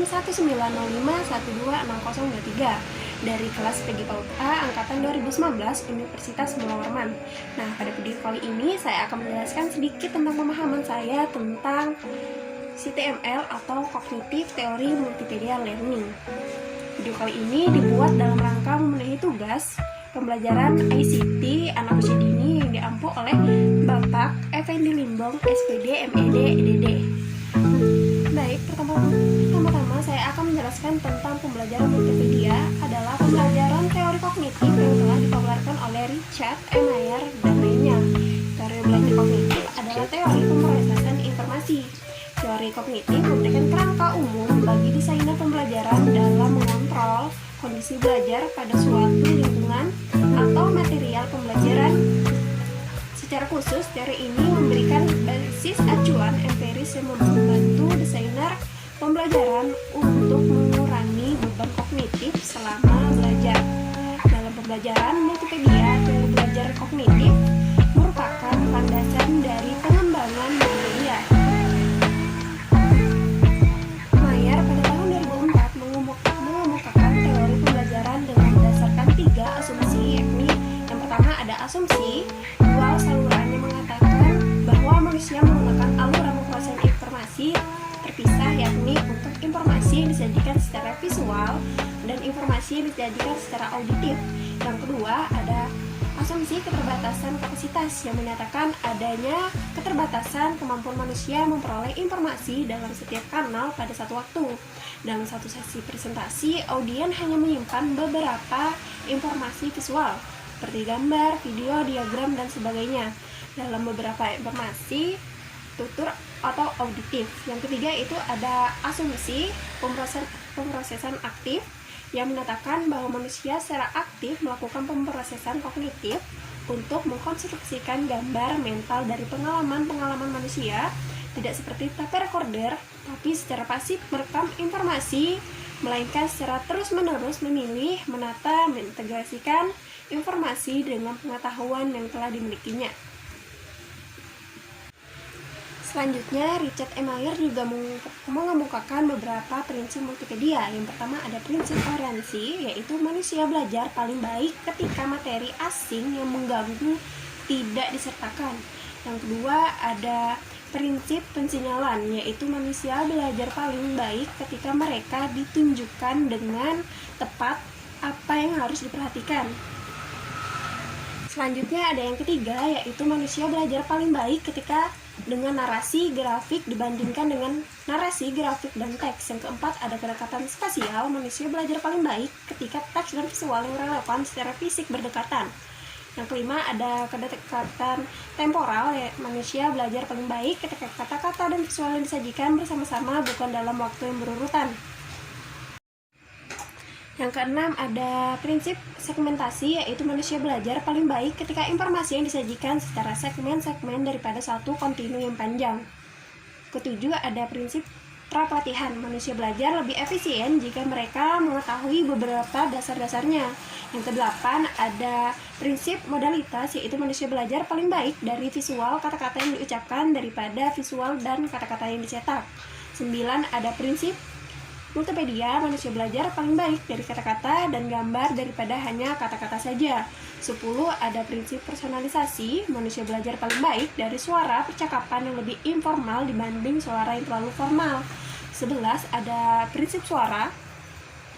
190512603 dari kelas PG PAUD A angkatan 2019 Universitas Mula Warman. Nah, pada video kali ini saya akan menjelaskan sedikit tentang pemahaman saya tentang CTML atau Cognitive Theory Multimedia Learning. Video kali ini dibuat dalam rangka memenuhi tugas pembelajaran ICT anak usia dini yang diampu oleh Bapak Effendi Limbong, SPD, MED, EDD. Baik, pertama-tama saya akan menjelaskan tentang pembelajaran multimedia adalah pembelajaran teori kognitif yang telah dipopulerkan oleh Richard E. Mayer dan lainnya. Teori belajar kognitif adalah teori pemrosesan informasi. Teori kognitif memberikan kerangka umum bagi desainer pembelajaran dalam mengontrol kondisi belajar pada suatu lingkungan atau material pembelajaran. Secara khusus, teori ini memberikan basis acuan empiris yang membantu desainer pembelajaran untuk mengurangi beban kognitif selama belajar. Dalam pembelajaran multimedia, teori belajar kognitif merupakan landasan dari pengembangan multimedia. Mayer pada tahun 2004 mengemukakan teori pembelajaran dengan berdasarkan 3 asumsi, yakni yang pertama ada asumsi dual saluran yang mengatakan bahwa manusia menggunakan aluran memproses informasi terpisah, yakni untuk informasi yang disajikan secara visual dan informasi yang disajikan secara auditif. Yang kedua ada asumsi keterbatasan kapasitas yang menyatakan adanya keterbatasan kemampuan manusia memperoleh informasi dalam setiap kanal pada satu waktu. Dalam satu sesi presentasi, audien hanya menyimpan beberapa informasi visual seperti gambar, video, diagram, dan sebagainya. Dalam beberapa informasi tutur atau auditif. Yang ketiga itu ada asumsi pemrosesan aktif yang menyatakan bahwa manusia secara aktif melakukan pemrosesan kognitif untuk mengkonstruksikan gambar mental dari pengalaman-pengalaman manusia, tidak seperti tape recorder, tapi secara pasif merekam informasi, melainkan secara terus-menerus memilih, menata, mengintegrasikan informasi dengan pengetahuan yang telah dimilikinya. Selanjutnya, Richard E. Mayer juga mengemukakan beberapa prinsip multimedia. Yang pertama ada prinsip koherensi, yaitu manusia belajar paling baik ketika materi asing yang mengganggu tidak disertakan. Yang kedua ada prinsip pensinyalan, yaitu manusia belajar paling baik ketika mereka ditunjukkan dengan tepat apa yang harus diperhatikan. Selanjutnya ada yang ketiga, yaitu manusia belajar paling baik ketika dengan narasi grafik dibandingkan dengan narasi grafik dan teks. Yang keempat ada kedekatan spasial, manusia belajar paling baik ketika teks dan visual yang relevan secara fisik berdekatan. Yang kelima ada kedekatan temporal, ya, manusia belajar paling baik ketika kata-kata dan visual yang disajikan bersama-sama bukan dalam waktu yang berurutan. Yang keenam ada prinsip segmentasi, yaitu manusia belajar paling baik ketika informasi yang disajikan secara segmen-segmen daripada satu kontinu yang panjang. Ketujuh ada prinsip prapelatihan, manusia belajar lebih efisien jika mereka mengetahui beberapa dasar-dasarnya. Yang kedelapan ada prinsip modalitas, yaitu manusia belajar paling baik dari visual kata-kata yang diucapkan daripada visual dan kata-kata yang dicetak. 9 ada prinsip multimedia, manusia belajar paling baik dari kata-kata dan gambar daripada hanya kata-kata saja. 10 ada prinsip personalisasi, manusia belajar paling baik dari suara percakapan yang lebih informal dibanding suara yang terlalu formal. 11 ada prinsip suara,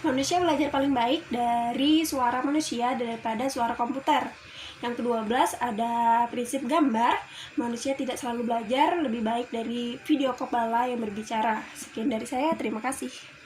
manusia belajar paling baik dari suara manusia daripada suara komputer. Yang ke-12 ada prinsip gambar, manusia tidak selalu belajar lebih baik dari video kepala yang berbicara. Sekian dari saya, terima kasih.